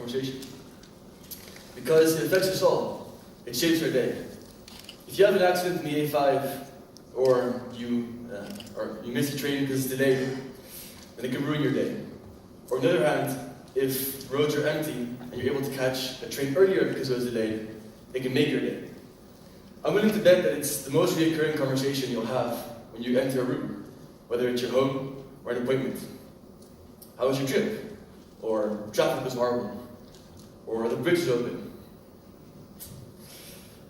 conversation. Because it affects us all. It shapes our day. If you have an accident in the A5, or you miss a train because it's delayed, then it can ruin your day. Or on the other hand, if roads are empty and you're able to catch a train earlier because it was delayed, it can make your day. I'm willing to bet that it's the most recurring conversation you'll have when you enter a room, whether it's your home or an appointment. How was your trip? Or traffic was horrible? Or the bridge is open?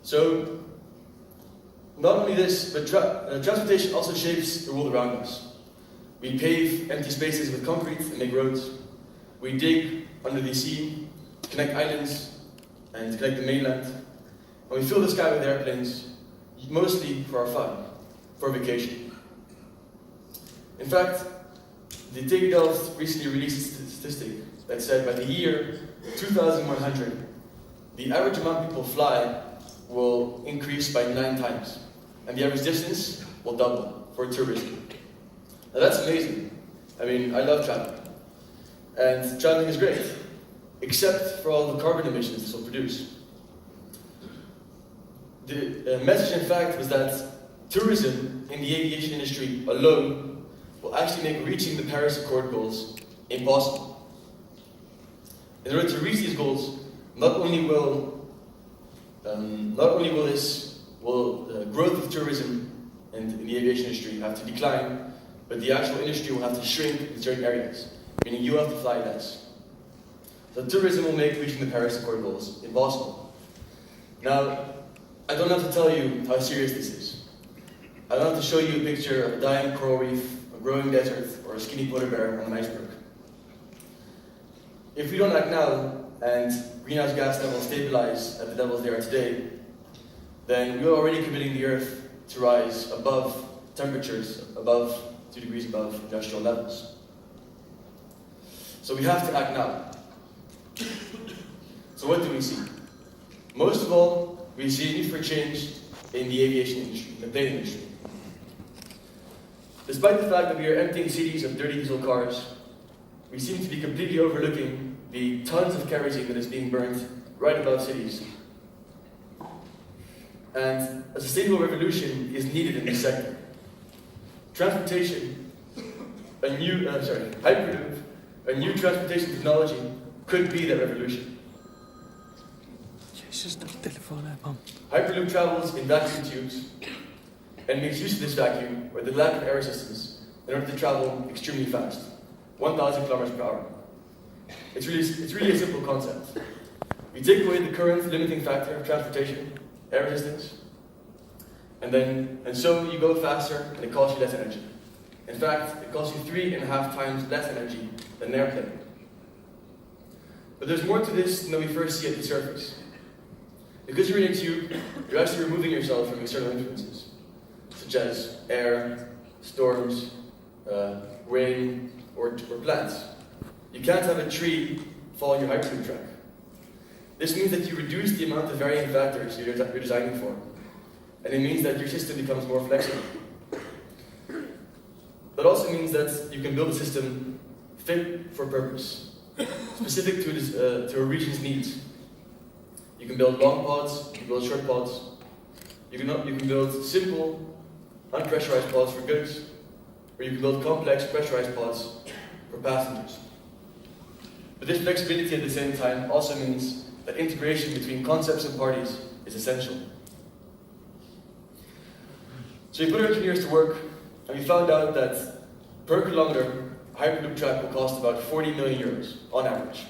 So, not only this, but transportation also shapes the world around us. We pave empty spaces with concrete and make roads. We dig under the sea, connect islands, and connect the mainland. And we fill the sky with airplanes, mostly for our fun, for vacation. In fact, the TU Delft recently released a statistic that said by the year 2100, the average amount people fly will increase by 9 times, and the average distance will double for tourism. Now that's amazing. I mean, I love traveling, and traveling is great, except for all the carbon emissions this will produce. The message, in fact, was that tourism in the aviation industry alone will actually make reaching the Paris Accord goals impossible. In order to reach these goals, not only will growth of tourism in the aviation industry have to decline, but the actual industry will have to shrink in certain areas, meaning you have to fly less. So tourism will make reaching the Paris Accord goals impossible. Now, I don't have to tell you how serious this is. I don't have to show you a picture of a dying coral reef, a growing desert, or a skinny polar bear on an iceberg. If we don't act now, and greenhouse gas levels stabilize at the levels they are today, then we are already committing the Earth to rise above temperatures, above 2 degrees above industrial levels. So we have to act now. So what do we see? Most of all, we see a need for change in the aviation industry, in the plane industry. Despite the fact that we are emptying cities of dirty diesel cars, we seem to be completely overlooking the tons of kerosene that is being burned right above cities. And a sustainable revolution is needed in this sector. Transportation, Hyperloop, a new transportation technology could be that revolution. Hyperloop travels in vacuum tubes and makes use of this vacuum or the lack of air resistance in order to travel extremely fast, 1,000 kilometers per hour. It's really a simple concept. We take away the current limiting factor of transportation, air resistance, and so you go faster and it costs you less energy. In fact, it costs you 3.5 times less energy than an airplane. But there's more to this than we first see at the surface. Because you're in a tube, you're actually removing yourself from external influences, such as air, storms, rain, or plants. You can't have a tree fall on your Hyperloop track. This means that you reduce the amount of varying factors you're designing for, and it means that your system becomes more flexible. That also means that you can build a system fit for purpose, specific to a region's needs. You can build long pods, you can build short pods, you can build simple, unpressurized pods for goods, or you can build complex, pressurized pods for passengers. But this flexibility at the same time also means that integration between concepts and parties is essential. So we put our engineers to work, and we found out that per kilometer, a Hyperloop track will cost about 40 million euros on average.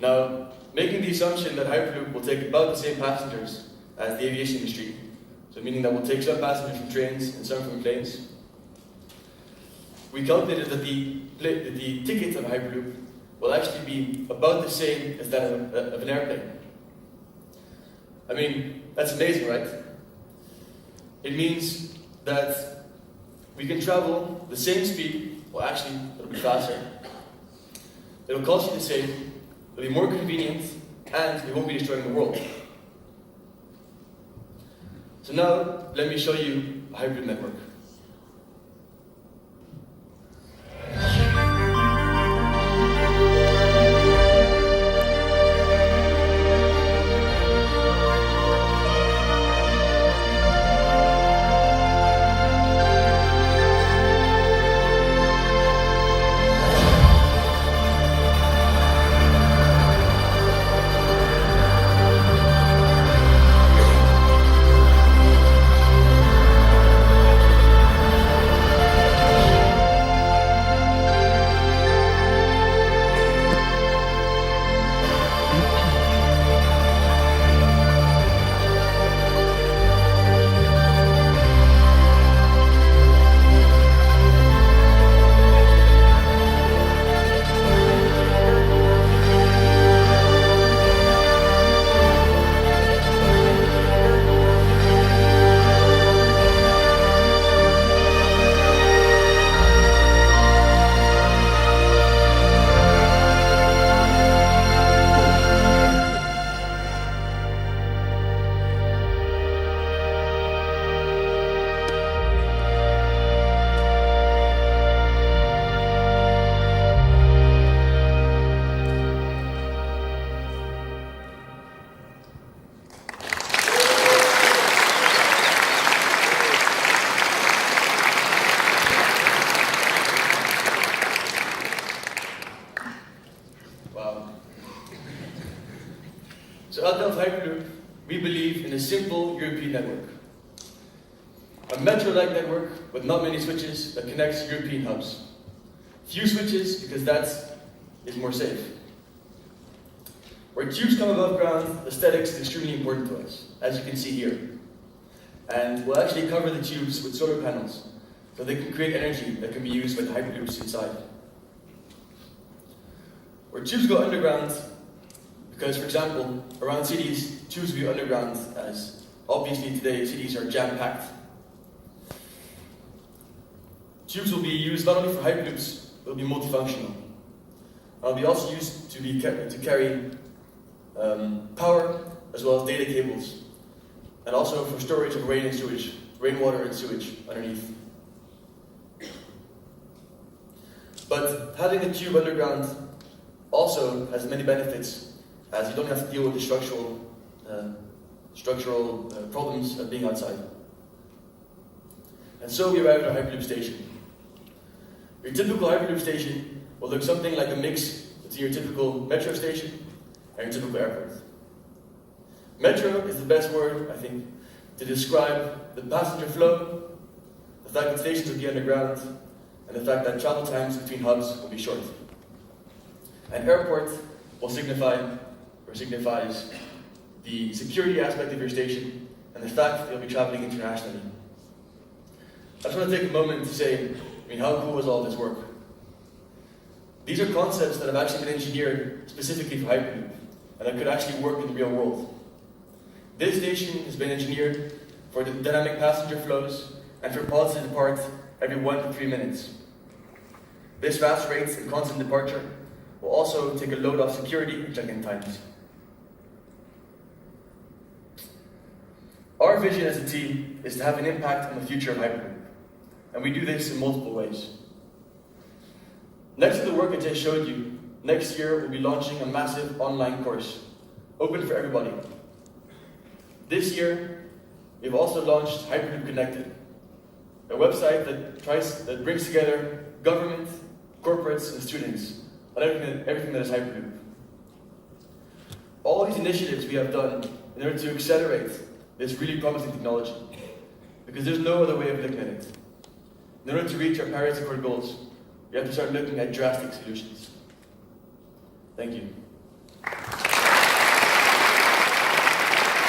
Now, making the assumption that Hyperloop will take about the same passengers as the aviation industry, so meaning that we'll take some passengers from trains and some from planes, we calculated that the ticket on Hyperloop will actually be about the same as that of an airplane. I mean, that's amazing, right? It means that we can travel the same speed, well actually, it'll be faster. It'll cost you the same, it'll be more convenient, and it won't be destroying the world. So now, let me show you a Hyperloop network. So at Delft Hyperloop, we believe in a simple European network. A metro-like network with not many switches that connects European hubs. Few switches because that is more safe. Where tubes come above ground, aesthetics is extremely important to us, as you can see here. And we'll actually cover the tubes with solar panels, so they can create energy that can be used with Hyperloops inside. Where tubes go underground, because for example, around cities, tubes will be underground, as obviously today cities are jam-packed. Tubes will be used not only for Hyperloops, but will be multifunctional. They'll be also used to carry power as well as data cables, and also for storage of rainwater and sewage underneath. But having a tube underground also has many benefits, as you don't have to deal with the structural problems of being outside. And so we arrive at our Hyperloop station. Your typical Hyperloop station will look something like a mix between your typical metro station and your typical airport. Metro is the best word, I think, to describe the passenger flow, the fact that stations will be underground, and the fact that travel times between hubs will be short. An airport will signifies the security aspect of your station and the fact that you'll be traveling internationally. I just want to take a moment to say, how cool is all this work? These are concepts that have actually been engineered specifically for Hyperloop, and that could actually work in the real world. This station has been engineered for the dynamic passenger flows and for pods to depart every 1 to 3 minutes. This fast rate and constant departure will also take a load off security and check-in times. Our vision as a team is to have an impact on the future of Hyperloop, and we do this in multiple ways. Next to the work I just showed you, next year we'll be launching a massive online course, open for everybody. This year, we've also launched Hyperloop Connected, a website that brings together government, corporates, and students on everything that is Hyperloop. All these initiatives we have done in order to accelerate this really promising technology, because there's no other way of looking at it. In order to reach our Paris Accord goals, we have to start looking at drastic solutions. Thank you.